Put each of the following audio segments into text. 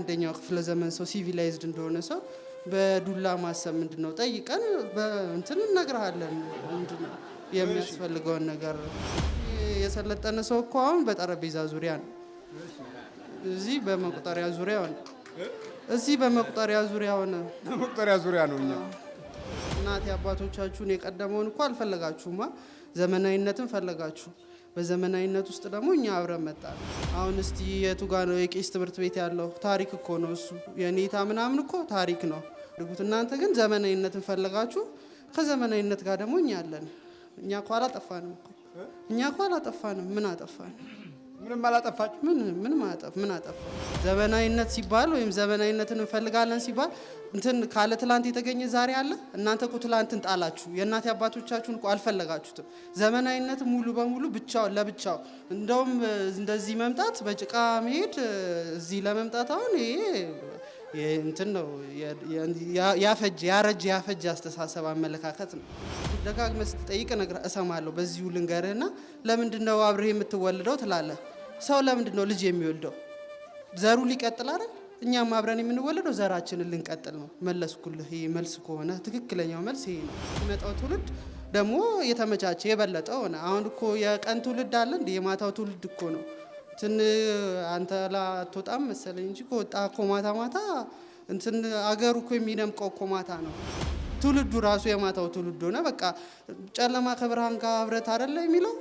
21ኛው ክፍለ ዘመን ሰው ሲቪላይዝድ እንደሆነ ሰው በዱላ ማሰብ ምንድነው ጠይቀን በእንትን እነግርሃለን ምንድነው የሚያስፈልገውን ነገር የሰለጠነ ሰው እኮ አሁን በጠረጴዛ ዙሪያ ነው እዚህ በመቁጠሪያ ዙሪያ ነው እዚህ በመቁጠሪያ ዙሪያ ነው እኛ እናት አባቶቻችሁን የቀደመውን እኮ አልፈለጋችሁማ ዘመናዊነትን ፈለጋችሁ በዘመናዊነት ውስጥ ደግሞ እኛ አብረን መጣን አሁን እስቲ የቱ ጋር ነው የቄስ ትምህርት ቤት ያለው ታሪክ እኮ ነው እሱ የኔታ ምናምን እኮ ታሪክ ነው ድጉት እናንተ ግን ዘመናዊነትን ፈለጋችሁ ከዘመናዊነት ጋር ደግሞ እኛ አለን እኛ እኮ አላጠፋንም ምን አጠፋን ምንም አላጠፋችሁ ምን አጠፋ ዘመናዊነት ሲባል ወይም ዘመናዊነትን እንፈልጋለን ሲባል እንትን ካለ ትላንት የተገኘ ዛሬ አለ እናንተ እኮ ትላንትን ጣላችሁ የእናት አባቶቻችሁን እኮ አልፈለጋችሁትም ዘመናዊነት ሙሉ በሙሉ ለብቻው እንደውም እንደዚህ መምጣት በጭቃ መሄድ እዚህ ለመምጣት አሁን ይሄ እንትን ነው ያረጀ አስተሳሰብ አመለካከት ነው ደጋግመህ ስትጠይቅ ነገር እሰማለሁ በዚሁ ልንገርህና ለምንድነው አብረህ የምትወልደው ትላለህ ሰው ለምንድነው ልጅ የሚወልደው ዘሩ ሊቀጥል አይደል እኛም አብረን የምንወልደው ዘራችንን ልንቀጥል ነው መለስኩልህ ይሄ መልስ ከሆነ ትክክለኛው መልስ ይሄ ነው የመጣው ትውልድ ደግሞ የተመቻቸ የበለጠው ነው አሁን እኮ የቀን ትውልድ አለ እንደ የማታው ትውልድ እኮ ነው አንተ ላትወጣም መሰለኝ እንጂ ከወጣ እኮ ማታ እንትን አገሩ እኮ የሚደምቀው እኮ ማታ ነው ትውልዱ ራሱ የማታው ትውልድ ሆነ በቃ ጨለማ ከብርሃን ጋር ህብረት አይደለ የሚለው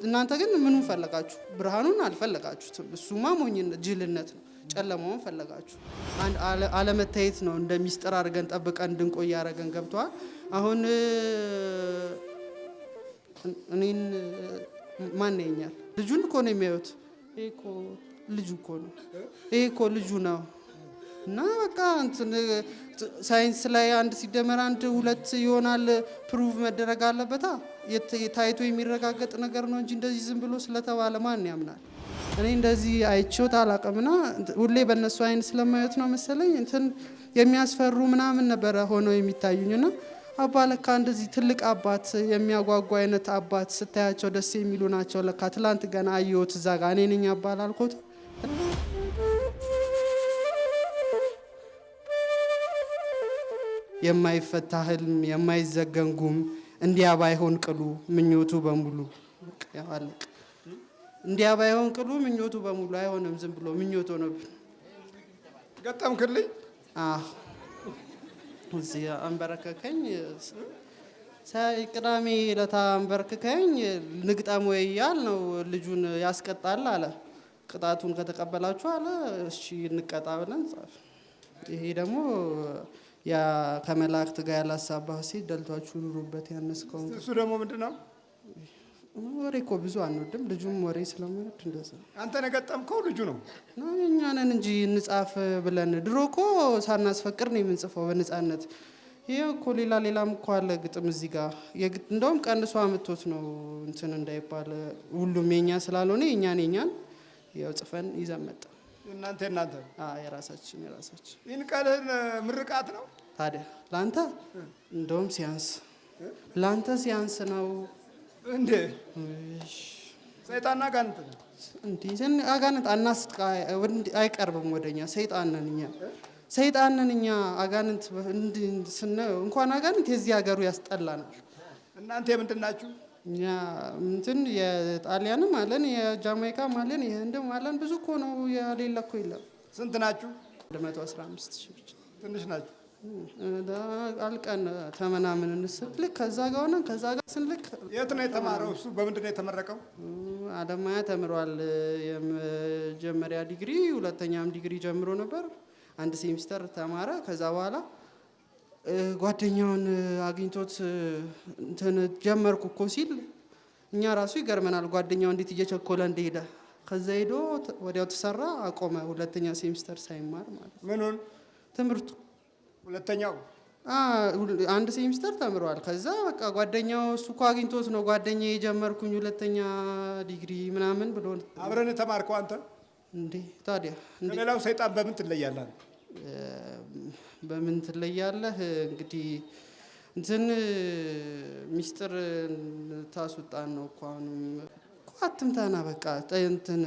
እናንተ ግን ምኑን ፈለጋችሁ ብርሃኑን አልፈለጋችሁትም እሱማ ሞኝነት ጅልነት ነው ጨለማውን ፈለጋችሁ አንድ አለመታየት ነው እንደ ሚስጥር አድርገን ጠብቀን እንድንቆይ ያደረገን ገብቷል አሁን እኔን ማን ነኛል ልጁን እኮ ነው የሚያዩት ይሄ እኮ ልጁ ነው እና በቃ ሳይንስ ላይ አንድ ሲደመር አንድ ሁለት ይሆናል ፕሩቭ መደረግ አለበታ ታይቶ የሚረጋገጥ ነገር ነው እንጂ እንደዚህ ዝም ብሎ ስለተባለ ማን ያምናል እኔ እንደዚህ አይቼው ታላቀምና ሁሌ በእነሱ አይን ስለማየት ነው መሰለኝ እንትን የሚያስፈሩ ምናምን ነበር ሆኖ የሚታዩኝና አባ ለካ እንደዚህ ትልቅ አባት የሚያጓጓ አይነት አባት ስታያቸው ደስ የሚሉ ናቸው ለካ ትላንት ገና አየሁት እዛ ጋር እኔ ነኝ አባል አልኩት የማይፈታ ህልም የማይዘገን ጉም እንዲያ ባይሆን ቅሉ ምኞቱ በሙሉ ያዋልቅ እንዲያ ባይሆን ቅሉ ምኞቱ በሙሉ አይሆንም ዝም ብሎ ምኞቱ ነው ገጠምክልኝ እዚህ አንበረከከኝ ቅዳሜ ለታ አንበረከከኝ ንግጠም ወይያል ነው ልጁን ያስቀጣል አለ ቅጣቱን ከተቀበላችሁ አለ እሺ እንቀጣ ብለን ጻፍ ይሄ ደግሞ ያ ከመላእክት ጋር ያላሳባህ ሲል ደልቷችሁ ኑሩበት ያነስከው እሱ ደግሞ ምንድነው ወሬ እኮ ብዙ አንወድም ልጁም ወሬ ስለማይወድ እንደዛ አንተ ነገጠምከው ልጁ ነው እኛ ነን እንጂ እንጻፍ ብለን ድሮ እኮ ሳናስፈቅር ነው የምንጽፈው በነጻነት ይሄው እኮ ሌላም እኮ አለ ግጥም እዚህ ጋር እንደውም ቀንሷ አምጥቶት ነው እንትን እንዳይባል ሁሉም የኛ ስላልሆነ የኛን ያው ጽፈን ይዘመጣ እናንተ የራሳችን ይንቀልህን ምርቃት ነው ታዲያ ላንተ እንደውም ሲያንስ ነው እንዴ ሰይጣንና አጋንንት አጋንንት አናስጥቃ አይቀርብም ወደኛ ሰይጣን ነን እኛ አጋንንት እንኳን አጋንንት የዚህ ሀገሩ ያስጠላናል እናንተ ምንድን ናችሁ እኛ እንትን የጣሊያንም አለን የጃማይካም አለን የህንድም አለን ብዙ እኮ ነው ያሌለ እኮ የለም ስንት ናችሁ 115,000 ብቻ ትንሽ ናችሁ አልቀን ተመናምን እንስልክ ከዛ ጋር ሆነን ከዛ ጋር ስንልክ የት ነው የተማረው እሱ በምንድን ነው የተመረቀው አለማያ ተምሯል የመጀመሪያ ዲግሪ ሁለተኛም ዲግሪ ጀምሮ ነበር አንድ ሴሚስተር ተማረ ከዛ በኋላ ጓደኛውን አግኝቶት እንትን ጀመርኩ እኮ ሲል እኛ ራሱ ይገርመናል ጓደኛው እንዴት እየቸኮለ እንደሄደ ከዛ ሄዶ ወዲያው ተሰራ አቆመ ሁለተኛ ሴሚስተር ሳይማር ማለት ምኑን ትምርቱ ሁለተኛው አንድ ሴሚስተር ተምሯል ከዛ በቃ ጓደኛው እሱ እኮ አግኝቶት ነው ጓደኛዬ ጀመርኩኝ ሁለተኛ ዲግሪ ምናምን ብሎ አብረን ተማርከው አንተ እንዴ ታዲያ ከሌላው ሰይጣን በምን ትለያለህ በምን ትለያለህ እንግዲህ እንትን ሚስጥር ታስወጣን ነው እኮ አሁንም አትምታና በቃ እንትን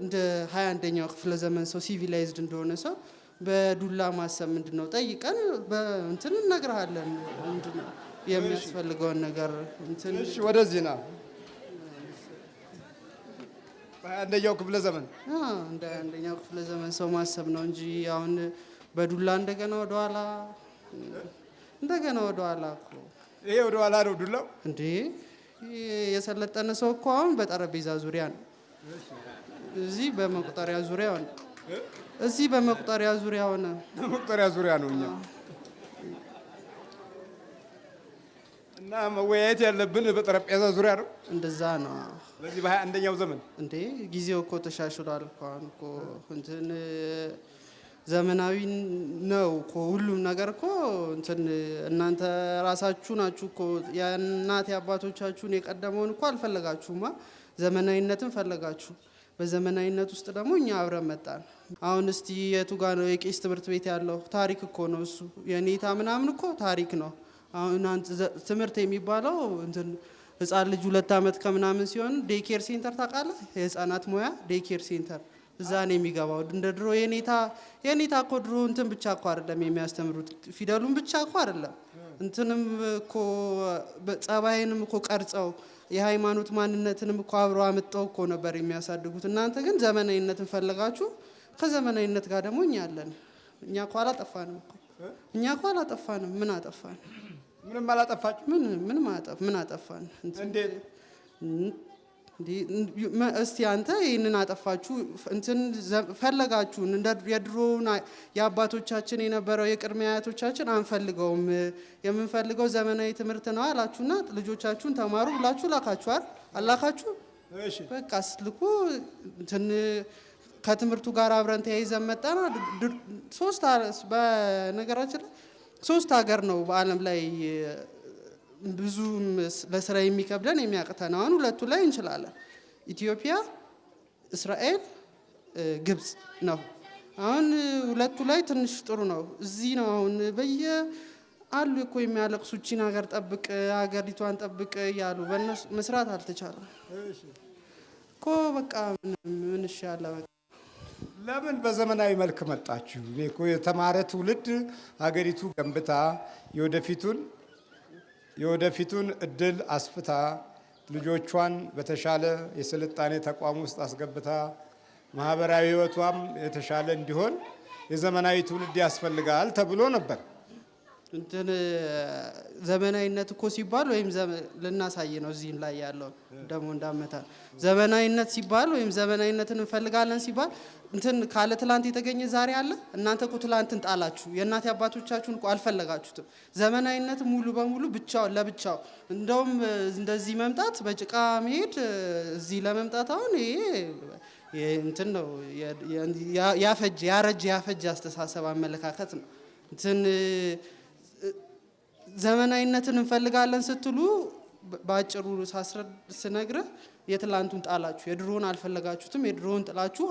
እንደ 21ኛው ክፍለ ዘመን ሰው ሲቪላይዝድ እንደሆነ ሰው በዱላ ማሰብ ምንድን ነው? ጠይቀን በእንትን እነግርሃለን ምንድን ነው የሚያስፈልገውን ነገር እንትን። እሺ ወደዚህ ና። በ21ኛው ክፍለ ዘመን እንደ 21ኛው ክፍለ ዘመን ሰው ማሰብ ነው እንጂ አሁን በዱላ እንደገና ወደኋላ እኮ ይሄ ወደኋላ ነው ዱላው እንዴ? የሰለጠነ ሰው እኮ አሁን በጠረጴዛ ዙሪያ ነው። እዚህ በመቁጠሪያ ዙሪያ ሆነ። በመቁጠሪያ ዙሪያ ነው እኛ እና መወያየት ያለብን በጠረጴዛ ዙሪያ ነው። እንደዛ ነው በዚህ በ21ኛው ዘመን እንዴ። ጊዜው እኮ ተሻሽሏል እኮ አሁን እኮ እንትን ዘመናዊ ነው እኮ ሁሉም ነገር እኮ እንትን። እናንተ ራሳችሁ ናችሁ እኮ የእናት አባቶቻችሁን የቀደመውን እኮ አልፈለጋችሁማ፣ ዘመናዊነትን ፈለጋችሁ። በዘመናዊነት ውስጥ ደግሞ እኛ አብረን መጣን። አሁን እስቲ የቱ ጋ ነው የቄስ ትምህርት ቤት ያለው? ታሪክ እኮ ነው እሱ። የኔታ ምናምን እኮ ታሪክ ነው። አሁን ትምህርት የሚባለው እንትን ህፃን ልጅ 2 ዓመት ከምናምን ሲሆን ዴይኬር ሴንተር ታውቃለህ? የህፃናት ሙያ ዴይኬር ሴንተር እዛ ነው የሚገባው። እንደ ድሮ የኔታ እኮ ድሮ እንትን ብቻ እኮ አይደለም የሚያስተምሩት፣ ፊደሉን ብቻ እኮ አይደለም እንትንም እኮ ጸባይንም እኮ ቀርጸው የሃይማኖት ማንነትንም እኮ አብረው አመጣው እኮ ነበር የሚያሳድጉት። እናንተ ግን ዘመናዊነትን ፈለጋችሁ። ከዘመናዊነት ጋር ደግሞ እኛ አለን። እኛ እኮ አላጠፋንም። ምን አጠፋን? ምንም አላጠፋችሁ። ምን አጠፋን? እንዴት እስቲ አንተ ይህንን አጠፋችሁ እንትን ፈለጋችሁን እንደ የድሮውን የአባቶቻችን የነበረው የቅድመ አያቶቻችን አንፈልገውም፣ የምንፈልገው ዘመናዊ ትምህርት ነው አላችሁና ልጆቻችሁን ተማሩ ብላችሁ ላካችኋል። አላካችሁ? በቃ ስልኩ እንትን ከትምህርቱ ጋር አብረን ተያይዘን መጣና በነገራችን ላይ 3 ሀገር ነው በዓለም ላይ ብዙ ለስራ የሚከብደን የሚያቅተን። አሁን 2ቱ ላይ እንችላለን። ኢትዮጵያ፣ እስራኤል፣ ግብጽ ነው። አሁን 2ቱ ላይ ትንሽ ጥሩ ነው። እዚህ ነው አሁን አሉ እኮ የሚያለቅሱ እቺን ሀገር ጠብቅ፣ ሀገሪቷን ጠብቅ እያሉ በእነሱ መስራት አልተቻለም እኮ። በቃ ምን ይሻላል? በቃ ለምን በዘመናዊ መልክ መጣችሁ? እኮ የተማረ ትውልድ ሀገሪቱ ገንብታ የወደፊቱን እድል አስፍታ ልጆቿን በተሻለ የስልጣኔ ተቋም ውስጥ አስገብታ ማህበራዊ ህይወቷም የተሻለ እንዲሆን የዘመናዊ ትውልድ ያስፈልጋል ተብሎ ነበር። እንትን ዘመናዊነት እኮ ሲባል ወይም ልናሳይ ነው እዚህ ላይ ያለው ደግሞ እንዳመታ ዘመናዊነት ሲባል ወይም ዘመናዊነትን እንፈልጋለን ሲባል እንትን ካለ ትላንት የተገኘ ዛሬ አለ። እናንተ እኮ ትላንትን ጣላችሁ። የእናት አባቶቻችሁን እኮ አልፈለጋችሁትም። ዘመናዊነት ሙሉ በሙሉ ለብቻው እንደውም እንደዚህ መምጣት በጭቃ መሄድ እዚህ ለመምጣት አሁን ይሄ እንትን ነው ያረጀ አስተሳሰብ አመለካከት ነው። እንትን ዘመናዊነትን እንፈልጋለን ስትሉ ባጭሩ ስነግርህ የትላንቱን ጣላችሁ፣ የድሮውን አልፈለጋችሁትም። የድሮውን ጥላችሁ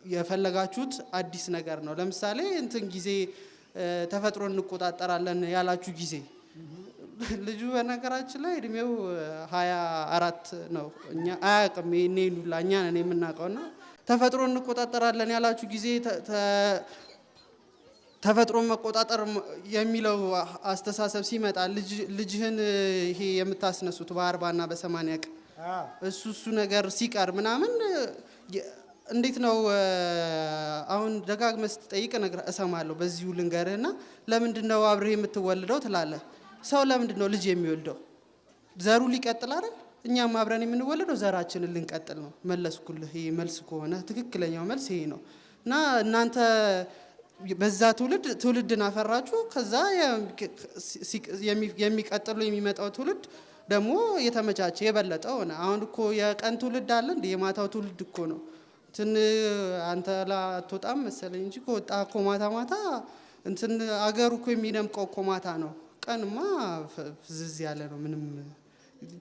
የፈለጋችሁት አዲስ ነገር ነው። ለምሳሌ እንትን ጊዜ ተፈጥሮ እንቆጣጠራለን ያላችሁ ጊዜ ልጁ በነገራችን ላይ እድሜው 24 ነው። እኛ አያውቅም ይሄን እኛ ነን የምናውቀውና ተፈጥሮ እንቆጣጠራለን ያላችሁ ጊዜ ተፈጥሮ መቆጣጠር የሚለው አስተሳሰብ ሲመጣ ልጅህን ይሄ የምታስነሱት በ40 እና በ80 ቀን እሱ ነገር ሲቀር ምናምን እንዴት ነው? አሁን ደጋግመህ ስትጠይቅ እሰማለሁ። በዚሁ ልንገርህና ለምንድነው አብረህ የምትወልደው ትላለህ። ሰው ለምንድነው ልጅ የሚወልደው? ዘሩ ሊቀጥል አይደል? እኛም አብረን የምንወልደው ዘራችንን ልንቀጥል ነው። መለስኩልህ። ይሄ መልስ ከሆነ ትክክለኛው መልስ ይሄ ነው። እና እናንተ በዛ ትውልድን አፈራችሁ። ከዛ የሚቀጥሉ የሚመጣው ትውልድ ደግሞ የተመቻቸ የበለጠ ሆነ። አሁን እኮ የቀን ትውልድ አለ እንዴ? የማታው ትውልድ እኮ ነው። አንተ ላትወጣም መሰለኝ እንጂ ከወጣ እኮ ማታ እንትን አገሩ እኮ የሚደምቀው እኮ ማታ ነው። ቀንማ ፍዝዝ ያለ ነው። ምንም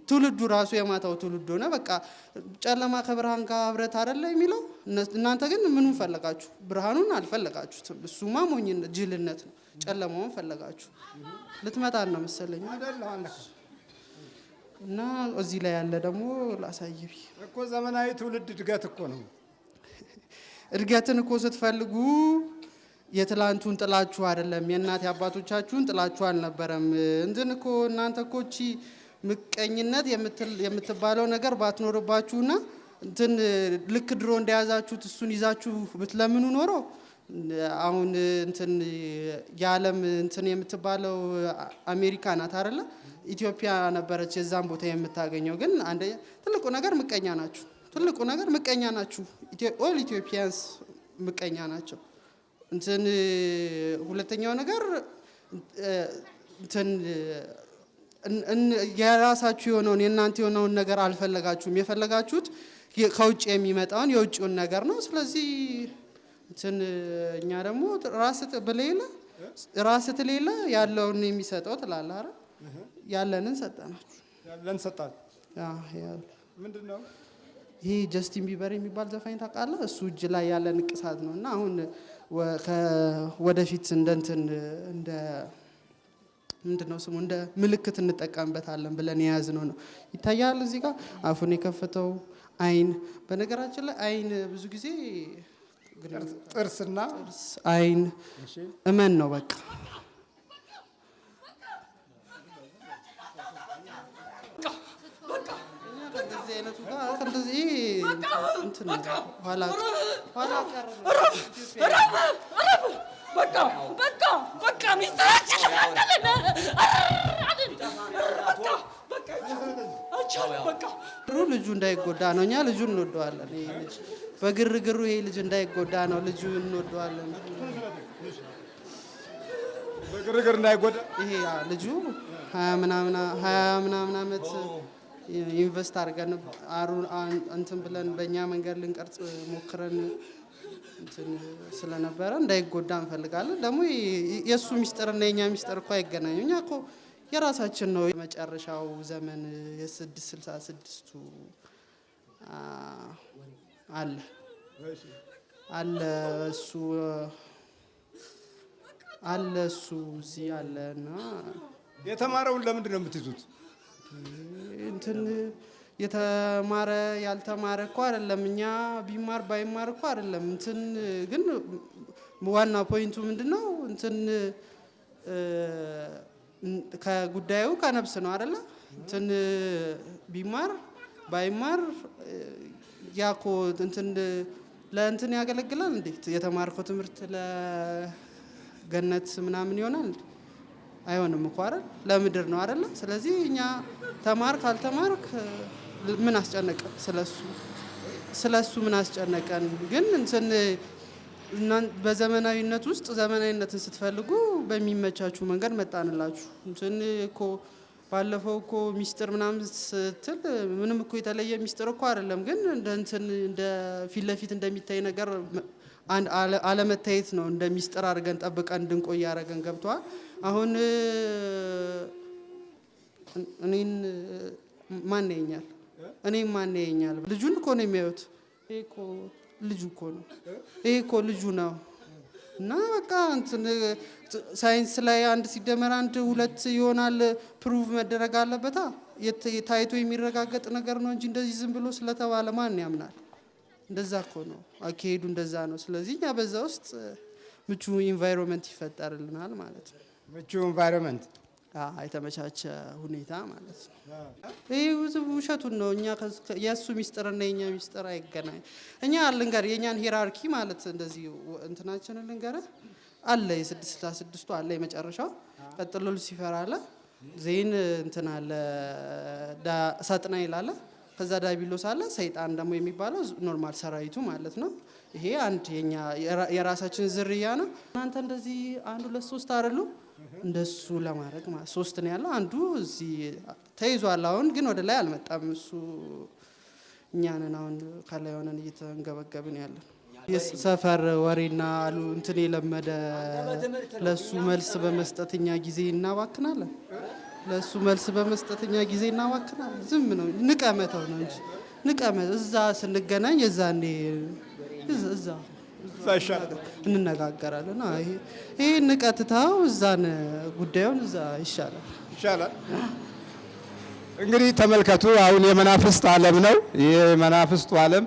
ትውልዱ ራሱ የማታው ትውልድ ሆነ። በቃ ጨለማ ከብርሃን ጋር ህብረት አይደለ የሚለው። እናንተ ግን ምኑን ፈለጋችሁ? ብርሃኑን አልፈለጋችሁትም። እሱማ ሞኝነት ጅልነት ነው። ጨለማውን ፈለጋችሁ። ልትመጣን ነው መሰለኝ እና እዚህ ላይ ያለ ደግሞ ላሳይቢ እኮ ዘመናዊ ትውልድ እድገት እኮ ነው። እድገትን እኮ ስትፈልጉ የትላንቱን ጥላችሁ አይደለም፣ የእናት አባቶቻችሁን ጥላችሁ አልነበረም። እንትን እኮ እናንተ እኮ እቺ ምቀኝነት የምትባለው ነገር ባትኖርባችሁና እንትን ልክ ድሮ እንደያዛችሁት እሱን ይዛችሁ ብትለምኑ ኖሮ አሁን እንትን የዓለም እንትን የምትባለው አሜሪካ ናት አይደለ? ኢትዮጵያ ነበረች የዛን ቦታ የምታገኘው። ግን አንደኛ ትልቁ ነገር ምቀኛ ናችሁ። ትልቁ ነገር ምቀኛ ናችሁ። ኦል ኢትዮጵያንስ ምቀኛ ናቸው። እንትን ሁለተኛው ነገር እንትን የራሳችሁ የሆነውን የእናንተ የሆነውን ነገር አልፈለጋችሁም። የፈለጋችሁት ከውጭ የሚመጣውን የውጭውን ነገር ነው። ስለዚህ እንትን እኛ ደግሞ ራስ ትሌለ ያለውን የሚሰጠው ትላለህ አይደል? ያለንን ሰጠናችሁ። ያለን ሰጣን። ምንድነው ይሄ? ጀስቲን ቢበር የሚባል ዘፋኝ ታውቃለህ? እሱ እጅ ላይ ያለ ንቅሳት ነው። እና አሁን ወደፊት እንደ ምንድነው ስሙ እንደ ምልክት እንጠቀምበታለን ብለን የያዝነው ነው። ይታያል እዚህ ጋር አፉን የከፈተው አይን። በነገራችን ላይ አይን ብዙ ጊዜ ጥርስና አይን እመን ነው በቃ። እንደዚህ አይነቱ ጋር እንደዚህ እንትን ኋላ ቀር በቃ ሚስጥራችን ልጁ እንዳይጎዳ ነው። እኛ ልጁን እንወደዋለን። ይሄ ልጅ በግርግሩ ይሄ ልጅ እንዳይጎዳ ነው። ልጁ እንወደዋለን። በግርግር እንዳይጎዳ ይሄ ልጁ 20 ምናምን ዓመት ኢንቨስት አድርገን እንትን ብለን በእኛ መንገድ ልንቀርጽ ሞክረን እንትን ስለነበረ እንዳይጎዳ እንፈልጋለን። ደግሞ የእሱ ሚስጥርና የኛ ሚስጥር እኮ አይገናኙ። እኛ እኮ የራሳችን ነው። የመጨረሻው ዘመን የ666ቱ አለ እሱ እዚህ አለና የተማረውን ለምንድን ነው የምትይዙት? እንትን የተማረ ያልተማረ እኮ አይደለም። እኛ ቢማር ባይማር እኮ አይደለም። እንትን ግን ዋና ፖይንቱ ምንድነው? እንትን ከጉዳዩ ከነብስ ነው አይደለ? እንትን ቢማር ባይማር ያኮ እንትን ለእንትን ያገለግላል እንዴ? የተማርከው ትምህርት ለገነት ምናምን ይሆናል? አይሆንም እኮ አይደል? ለምድር ነው አይደለ? ስለዚህ እኛ ተማርክ አልተማርክ ምን አስጨነቀን? ስለሱ ምን አስጨነቀን? ግን እንትን በዘመናዊነት ውስጥ ዘመናዊነትን ስትፈልጉ በሚመቻችሁ መንገድ መጣንላችሁ። እንትን እኮ ባለፈው እኮ ሚስጥር ምናምን ስትል ምንም እኮ የተለየ ሚስጥር እኮ አይደለም። ግን እንደ ፊት ለፊት እንደሚታይ ነገር አለመታየት ነው። እንደ ሚስጥር አድርገን ጠብቀን እንድንቆይ አድርገን ገብቷል። አሁን እኔን ማን ያየኛል? እኔም ማን ያየኛል? ልጁን እኮ ነው የሚያዩት። ይሄ እኮ ልጁ እኮ ነው። ይሄ እኮ ልጁ ነው። እና በቃ እንትን ሳይንስ ላይ 1 ሲደመር 1 2 ይሆናል ፕሩቭ መደረግ አለበታ። ታይቶ የሚረጋገጥ ነገር ነው እንጂ እንደዚህ ዝም ብሎ ስለተባለ ማን ያምናል? እንደዛ እኮ ነው አካሄዱ፣ እንደዛ ነው። ስለዚህ እኛ በዛ ውስጥ ምቹ ኢንቫይሮንመንት ይፈጠርልናል ማለት ነው። ምቹ ኢንቫይሮንመንት፣ የተመቻቸ ሁኔታ ማለት ነው። ይሄ ውሸቱን ነው። እኛ የእሱ ሚስጥርና የኛ ሚስጥር አይገናኝ። እኛ ልንገር የኛን ሂራርኪ ማለት እንደዚህ እንትናችንን ልንገር አለ። የ666ቱ አለ የመጨረሻው። ቀጥሎ ሉሲፈር አለ፣ ዜን እንትን አለ ሳጥናኤል አለ፣ ከዛ ዳቢሎስ አለ፣ ሰይጣን ደግሞ የሚባለው ኖርማል ሰራዊቱ ማለት ነው። ይሄ አንድ የኛ የራሳችን ዝርያ ነው። እናንተ እንደዚህ 1 2 3 አይደሉ? እንደሱ ለማድረግ ማለት 3 ነው ያለው። አንዱ እዚህ ተይዟል። አሁን ግን ወደ ላይ አልመጣም እሱ። እኛንን አሁን ከላይ ሆነን እየተንገበገብን ያለን የሰፈር ወሬና አሉ እንትን የለመደ ለሱ መልስ በመስጠትኛ ጊዜ እናባክናለን። ለሱ መልስ በመስጠትኛ ጊዜ እናባክናለን። ዝም ነው ንቀመተው ነው እንጂ ንቀመት እዛ ስንገናኝ የዛኔ እዛ እንነጋገራለን። ይሄ ንቀትታው እዛን ጉዳዩን እዛ ይሻላል። እንግዲህ ተመልከቱ። አሁን የመናፍስት ዓለም ነው። ይህ የመናፍስቱ ዓለም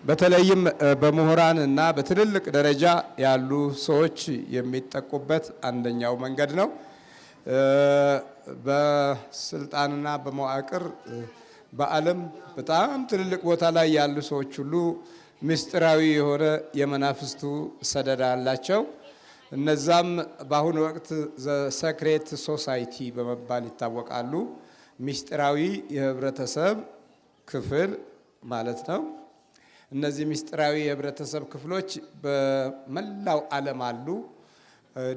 በተለይም በምሁራን እና በትልልቅ ደረጃ ያሉ ሰዎች የሚጠቁበት አንደኛው መንገድ ነው። በስልጣንና በመዋቅር በዓለም በጣም ትልልቅ ቦታ ላይ ያሉ ሰዎች ሁሉ ምስጢራዊ የሆነ የመናፍስቱ ሰደዳ አላቸው። እነዛም በአሁኑ ወቅት ሰክሬት ሶሳይቲ በመባል ይታወቃሉ። ምስጢራዊ የህብረተሰብ ክፍል ማለት ነው። እነዚህ ምስጢራዊ የህብረተሰብ ክፍሎች በመላው ዓለም አሉ።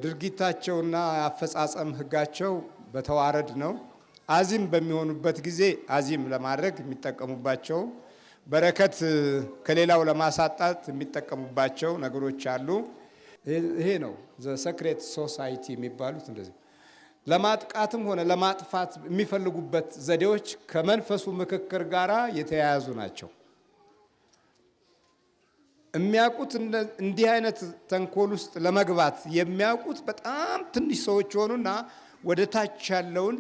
ድርጊታቸውና አፈጻጸም ህጋቸው በተዋረድ ነው። አዚም በሚሆኑበት ጊዜ አዚም ለማድረግ የሚጠቀሙባቸው፣ በረከት ከሌላው ለማሳጣት የሚጠቀሙባቸው ነገሮች አሉ። ይሄ ነው ሰክሬት ሶሳይቲ የሚባሉት። እንደዚህ ለማጥቃትም ሆነ ለማጥፋት የሚፈልጉበት ዘዴዎች ከመንፈሱ ምክክር ጋር የተያያዙ ናቸው። የሚያውቁት እንዲህ አይነት ተንኮል ውስጥ ለመግባት የሚያውቁት በጣም ትንሽ ሰዎች ሆኑና ወደ ታች ያለውን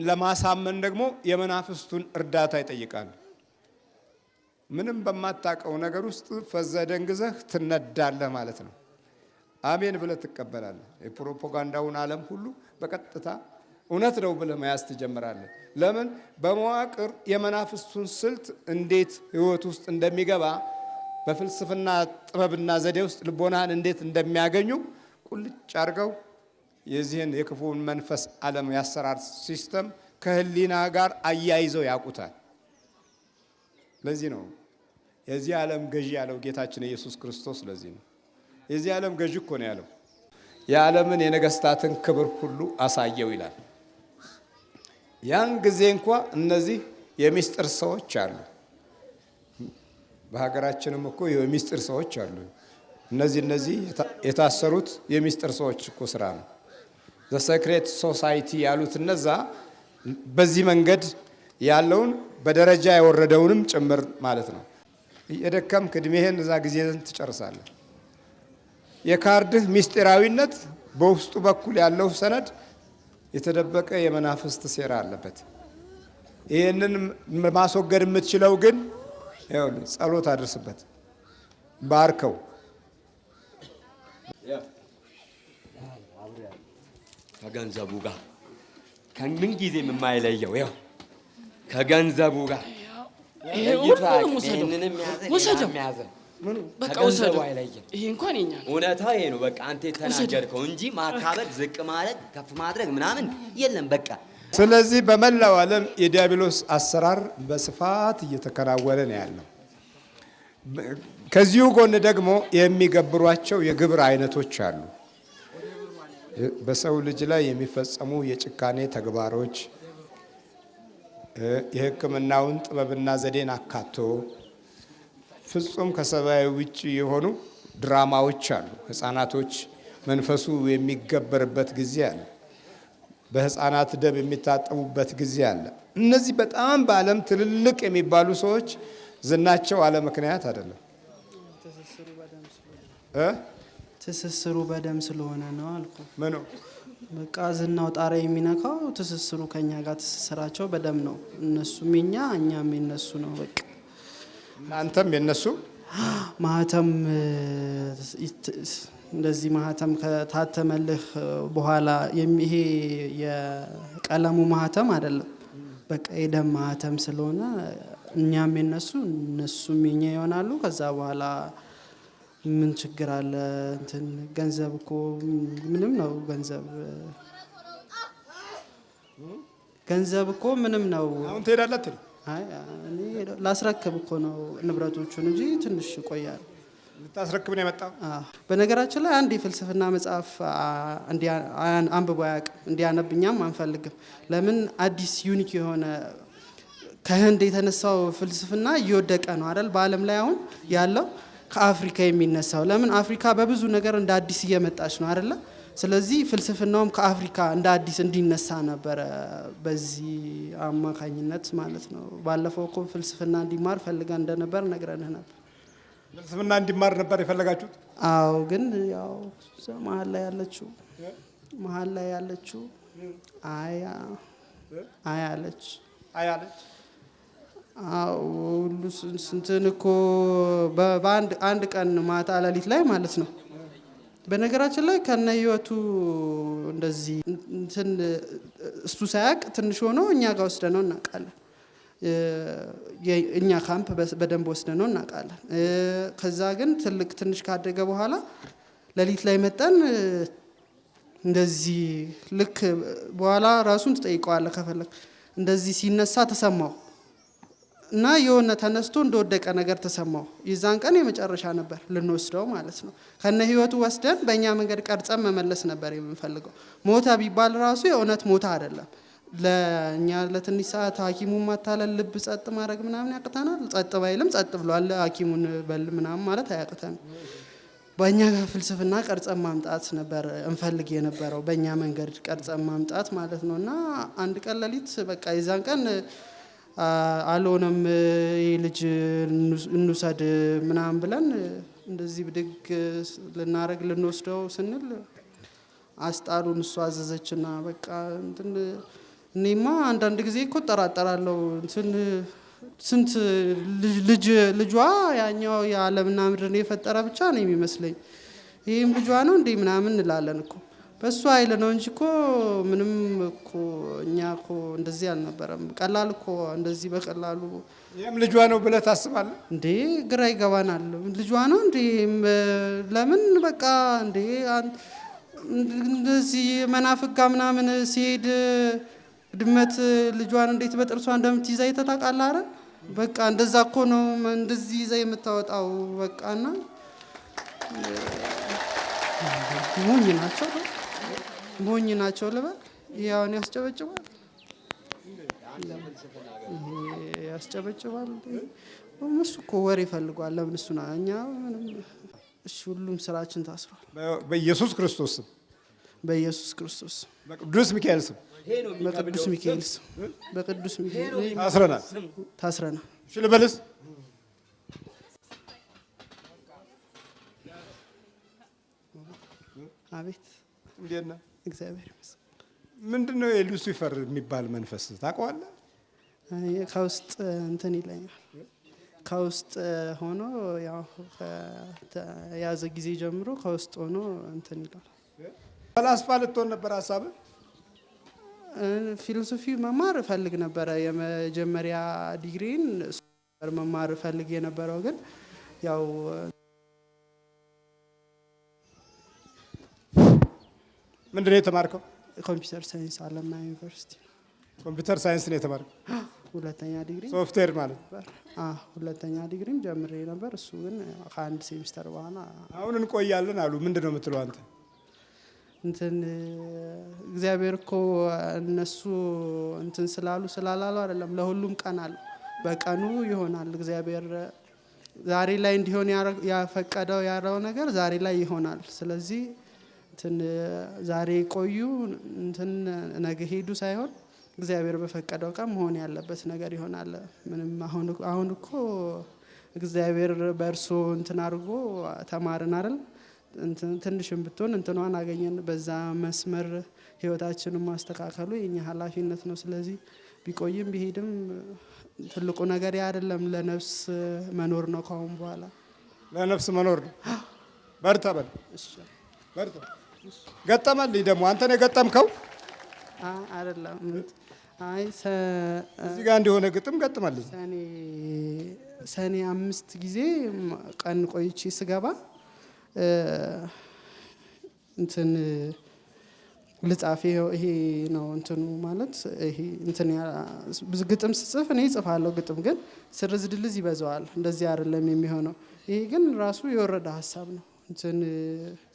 ለማሳመን ደግሞ የመናፍስቱን እርዳታ ይጠይቃሉ። ምንም በማታውቀው ነገር ውስጥ ፈዘህ ደንግዘህ ትነዳለህ ማለት ነው። አሜን ብለህ ትቀበላለህ። የፕሮፓጋንዳውን ዓለም ሁሉ በቀጥታ እውነት ነው ብለህ መያዝ ትጀምራለህ። ለምን? በመዋቅር የመናፍስቱን ስልት እንዴት ህይወት ውስጥ እንደሚገባ በፍልስፍና ጥበብና ዘዴ ውስጥ ልቦናህን እንዴት እንደሚያገኙ ቁልጭ አድርገው የዚህን የክፉውን መንፈስ ዓለም ያሰራር ሲስተም ከህሊና ጋር አያይዘው ያውቁታል። ለዚህ ነው የዚህ ዓለም ገዢ ያለው ጌታችን ኢየሱስ ክርስቶስ። ለዚህ ነው የዚህ ዓለም ገዢ እኮ ነው ያለው። የዓለምን የነገስታትን ክብር ሁሉ አሳየው ይላል። ያን ጊዜ እንኳ እነዚህ የሚስጥር ሰዎች አሉ። በሀገራችንም እኮ የሚስጥር ሰዎች አሉ። እነዚህ የታሰሩት የሚስጥር ሰዎች እኮ ስራ ነው። ዘሰክሬት ሶሳይቲ ያሉት እነዛ በዚህ መንገድ ያለውን በደረጃ የወረደውንም ጭምር ማለት ነው። የደከምክ ዕድሜህን እዛ ጊዜ ትጨርሳለህ። የካርድህ ምስጢራዊነት በውስጡ በኩል ያለው ሰነድ የተደበቀ የመናፍስት ሴራ አለበት። ይህንን ማስወገድ የምትችለው ግን ጸሎት አድርስበት፣ ባርከው። ከገንዘቡ ጋር ከምን ጊዜም የማይለየው ያው ከገንዘቡ ጋር ይሄ እንኳን የኛ ነው። እውነታ ይሄ ነው። በቃ አንተ የተናገርከው እንጂ ማካበድ፣ ዝቅ ማድረግ፣ ከፍ ማድረግ ምናምን የለም። በቃ ስለዚህ በመላው ዓለም የዲያብሎስ አሰራር በስፋት እየተከናወነ ነው ያለው። ከዚሁ ጎን ደግሞ የሚገብሯቸው የግብር አይነቶች አሉ። በሰው ልጅ ላይ የሚፈጸሙ የጭካኔ ተግባሮች የሕክምናውን ጥበብና ዘዴን አካቶ ፍጹም ከሰብአዊ ውጭ የሆኑ ድራማዎች አሉ። ህፃናቶች መንፈሱ የሚገበርበት ጊዜ አለ። በህፃናት ደም የሚታጠቡበት ጊዜ አለ። እነዚህ በጣም በዓለም ትልልቅ የሚባሉ ሰዎች ዝናቸው አለ ምክንያት አይደለም። ትስስሩ በደም ስለሆነ ነው አልኩ። ምኑ በቃ ዝናው ጣሪያ የሚነካው ትስስሩ ከኛ ጋር ትስስራቸው በደም ነው። እነሱም የኛ እኛም የነሱ ነው። በቃ እናንተም የነሱ ማህተም እንደዚህ ማህተም ከታተመልህ በኋላ ይሄ የቀለሙ ማህተም አይደለም። በቃ የደም ማህተም ስለሆነ እኛም የነሱ እነሱም የኛ ይሆናሉ። ከዛ በኋላ ምን ችግር አለ? እንትን ገንዘብ እኮ ምንም ነው። ገንዘብ እኮ ምንም ነው። አሁን ትሄዳለህ? አይ እኔ ላስረክብ እኮ ነው ንብረቶቹን እንጂ ትንሽ ይቆያል። ልታስረክብ ነው የመጣው? በነገራችን ላይ አንድ የፍልስፍና መጽሐፍ አንብቦ አያውቅም። እንዲያነብኛም አንፈልግም። ለምን? አዲስ ዩኒክ የሆነ ከህንድ የተነሳው ፍልስፍና እየወደቀ ነው አይደል? በዓለም ላይ አሁን ያለው ከአፍሪካ የሚነሳው ለምን? አፍሪካ በብዙ ነገር እንደ አዲስ እየመጣች ነው አይደለ? ስለዚህ ፍልስፍናውም ከአፍሪካ እንደ አዲስ እንዲነሳ ነበረ በዚህ አማካኝነት ማለት ነው። ባለፈው እኮ ፍልስፍና እንዲማር ፈልገን እንደነበር ነግረንህ ነበር። ፍልስፍና እንዲማር ነበር የፈለጋችሁት? አዎ፣ ግን ያው መሀል ላይ ያለችው አይ አለች። ሁሉ ስንትን እኮ በአንድ ቀን ማታ ሌሊት ላይ ማለት ነው። በነገራችን ላይ ከነ ህይወቱ እንደዚህ እንትን እሱ ሳያውቅ ትንሽ ሆኖ እኛ ጋር ወስደነው እናውቃለን። እኛ ካምፕ በደንብ ወስደነው እናውቃለን። ከዛ ግን ትንሽ ካደገ በኋላ ሌሊት ላይ መጣን እንደዚህ ልክ በኋላ ራሱን ትጠይቀዋለህ ከፈለክ እንደዚህ ሲነሳ ተሰማው እና የሆነ ተነስቶ እንደወደቀ ነገር ተሰማው። የዛን ቀን የመጨረሻ ነበር ልንወስደው ማለት ነው። ከነ ህይወቱ ወስደን በእኛ መንገድ ቀርጸን መመለስ ነበር የምንፈልገው። ሞታ ቢባል ራሱ የእውነት ሞታ አይደለም። ለእኛ ለትንሽ ሰዓት ሐኪሙን ማታለል ልብ ጸጥ ማድረግ ምናምን ያቅተናል። ጸጥ ባይልም ጸጥ ብሏል ሐኪሙን በል ምናምን ማለት አያቅተንም። በእኛ ፍልስፍና ቀርጸን ማምጣት ነበር እንፈልግ የነበረው፣ በእኛ መንገድ ቀርጸን ማምጣት ማለት ነው። እና አንድ ቀን ሌሊት በቃ የዛን ቀን አልሆነም ልጅ እንውሰድ ምናምን ብለን እንደዚህ ብድግ ልናረግ ልንወስደው ስንል አስጣሉን። እሱ አዘዘችና በቃ እንትን እኔማ አንዳንድ ጊዜ እኮ እጠራጠራለሁ እንትን ስንት ልጇ ያኛው የዓለምና ምድርን የፈጠረ ብቻ ነው የሚመስለኝ፣ ይህም ልጇ ነው እንዴ ምናምን እንላለን እኮ። በሱ ኃይል ነው እንጂ እኮ ምንም እኮ እኛ እኮ እንደዚህ አልነበረም። ቀላል እኮ እንደዚህ በቀላሉ ይሄም ልጇ ነው ብለህ ታስባለህ እንዴ? ግራ ይገባናል። ልጇ ነው እንዴ ለምን በቃ እንዴ እንደዚህ መናፍቃ ምናምን ሲሄድ ድመት ልጇን እንዴት በጥርሷ እንደምትይዛ ይተታቃላ አይደል? በቃ እንደዛ እኮ ነው እንደዚህ ይዛ የምታወጣው በቃና ሞኝ ናቸው ልበል። ያውን ያስጨበጭባል ያስጨበጭባል። እሱ እኮ ወሬ ይፈልጓል። ለምን እሱ ነው እኛ ምንም። እሺ ሁሉም ስራችን ታስሯል። በኢየሱስ ክርስቶስ ስም፣ በኢየሱስ ክርስቶስ ስም፣ በቅዱስ ሚካኤል ስም፣ በቅዱስ ሚካኤል ስም፣ በቅዱስ ሚካኤል ታስረናል። እሺ ልበልስ አቤት እንዴት ነህ? እግዚአብሔር ይመስገን። ምንድነው የሉሲፈር የሚባል መንፈስ ታውቀዋለህ? ከውስጥ እንትን ይለኛል። ከውስጥ ሆኖ ያው ከያዘ ጊዜ ጀምሮ ከውስጥ ሆኖ እንትን ይላል። ፈላስፋ ልትሆን ነበር ሀሳብህ? ፊሎሶፊ መማር እፈልግ ነበረ። የመጀመሪያ ዲግሪን መማር እፈልግ የነበረው ግን ያው ምንድነው የተማርከው? ኮምፒውተር ሳይንስ አለምና ዩኒቨርሲቲ። ኮምፒውተር ሳይንስ ነው የተማርከው? ሁለተኛ ዲግሪ ሶፍትዌር ማለት ሁለተኛ ዲግሪም ጀምሬ ነበር። እሱ ግን ከአንድ ሴሚስተር በኋላ አሁን እንቆያለን አሉ። ምንድነው የምትለው አንተ? እንትን እግዚአብሔር እኮ እነሱ እንትን ስላላሉ አይደለም፣ ለሁሉም ቀን አለ። በቀኑ ይሆናል። እግዚአብሔር ዛሬ ላይ እንዲሆን ያፈቀደው ያለው ነገር ዛሬ ላይ ይሆናል። ስለዚህ እንትን ዛሬ ቆዩ እንትን ነገ ሄዱ ሳይሆን እግዚአብሔር በፈቀደው ቀን መሆን ያለበት ነገር ይሆናል። ምንም አሁን እኮ እግዚአብሔር በእርሱ እንትን አድርጎ ተማርን አይደል? ትንሽም ብትሆን እንትኗን አገኘን። በዛ መስመር ህይወታችንን ማስተካከሉ የኛ ኃላፊነት ነው። ስለዚህ ቢቆይም ቢሄድም ትልቁ ነገር ያ አይደለም። ለነፍስ መኖር ነው። ካሁን በኋላ ለነፍስ መኖር ነው። በርታ በል። እሺ በርታ። ገጠመልኝ ደግሞ አንተ ነው የገጠምከው አይደለም? አይ እዚህ ጋር እንደሆነ ግጥም ገጥመልኝ። ሰኔ 5 ጊዜ ቀን ቆይቼ ስገባ እንትን ልጻፍ ይሄ ነው እንትኑ ማለት ይሄ እንትን ብዙ ግጥም ስጽፍ እኔ እጽፋለሁ። ግጥም ግን ስርዝ ድልዝ ይበዛዋል። እንደዚህ አይደለም የሚሆነው። ይሄ ግን ራሱ የወረደ ሀሳብ ነው። እንትን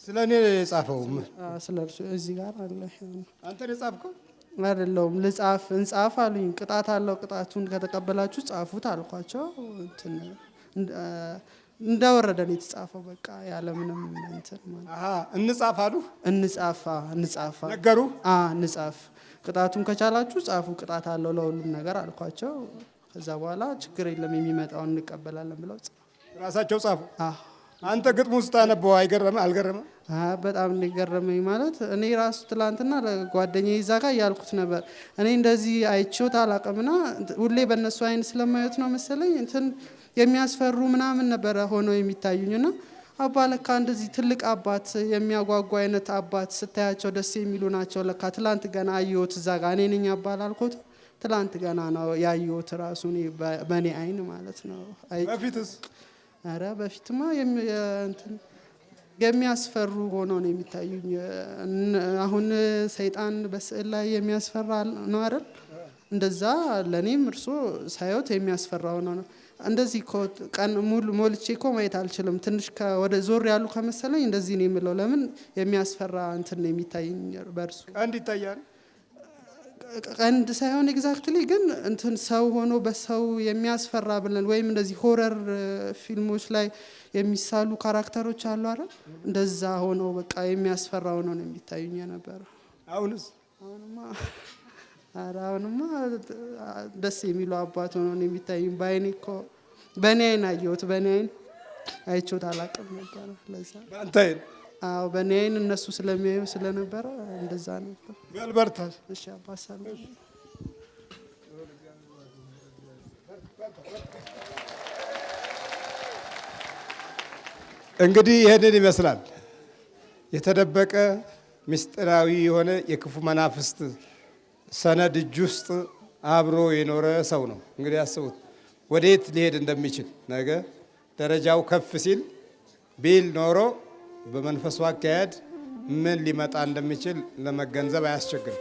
ስለኔ የጻፈው ስለርሱ እዚህ ጋር አለ። አንተ ነው የጻፍከው? አይደለም ልጻፍ እንጻፍ አሉኝ። ቅጣት አለው። ቅጣቱን ከተቀበላችሁ ጻፉት አልኳቸው። እንትን እንደወረደ ነው የተጻፈው። በቃ ያለ ምንም እንትን ማለት እንጻፍ አሉ። እንጻፍ ነገሩ እንጻፍ፣ ቅጣቱን ከቻላችሁ ጻፉ፣ ቅጣት አለው ለሁሉም ነገር አልኳቸው። ከዛ በኋላ ችግር የለም የሚመጣውን እንቀበላለን ብለው ራሳቸው ጻፉ። አንተ ግጥሙ ስታነበው አልገረመ? በጣም እንደገረመኝ ማለት እኔ ራሱ ትላንትና ለጓደኛዬ ይዛ ጋር ያልኩት ነበር። እኔ እንደዚህ አይቼውት አላውቅምና ሁሌ በእነሱ አይን ስለማየት ነው መሰለኝ እንትን የሚያስፈሩ ምናምን ነበረ ሆነው የሚታዩኝና አባ ለካ እንደዚህ ትልቅ አባት የሚያጓጓ አይነት አባት ስታያቸው ደስ የሚሉ ናቸው። ለካ ትላንት ገና አየሁት እዛ ጋር እኔ ነኝ አባ ላልኩት ትላንት ገና ነው ያየሁት ራሱ እኔ በእኔ አይን ማለት ነው። በፊትስ? ኧረ በፊትማ እንትን የሚያስፈሩ ሆኖ ነው የሚታዩኝ። አሁን ሰይጣን በስዕል ላይ የሚያስፈራ ነው አይደል? እንደዛ ለኔም እርሶ ሳይወት የሚያስፈራ ሆኖ ነው። እንደዚህ ቀን ሙሉ ሞልቼ እኮ ማየት አልችልም። ትንሽ ወደ ዞር ያሉ ከመሰለኝ እንደዚህ ነው የምለው። ለምን የሚያስፈራ እንትን ነው የሚታየኝ በእርሱ። ቀንድ ይታያል? ቀንድ ሳይሆን ኤግዛክትሊ ግን እንትን ሰው ሆኖ በሰው የሚያስፈራ ብለን ወይም እንደዚህ ሆረር ፊልሞች ላይ የሚሳሉ ካራክተሮች አሉ አይደል? እንደዛ ሆኖ በቃ የሚያስፈራ ሆኖ ነው የሚታዩኝ የነበረው። አሁንስ? አሁንማ ደስ የሚለው አባት ሆኖ ነው የሚታዩኝ። በአይኔ እኮ በእኔ አይን አየሁት። በእኔ አይን አይቼውት አላውቅም ነበረ። ለዛ በአንተ አይን? አዎ በእኔ አይን እነሱ ስለሚያዩ ስለነበረ እንደዛ ነበር። በልበርታ። እሺ አባሳለ እንግዲህ ይህንን ይመስላል የተደበቀ ምስጢራዊ የሆነ የክፉ መናፍስት ሰነድ እጅ ውስጥ አብሮ የኖረ ሰው ነው። እንግዲህ አስቡት ወዴት ሊሄድ እንደሚችል ነገ ደረጃው ከፍ ሲል ቢል ኖሮ በመንፈሱ አካሄድ ምን ሊመጣ እንደሚችል ለመገንዘብ አያስቸግርም።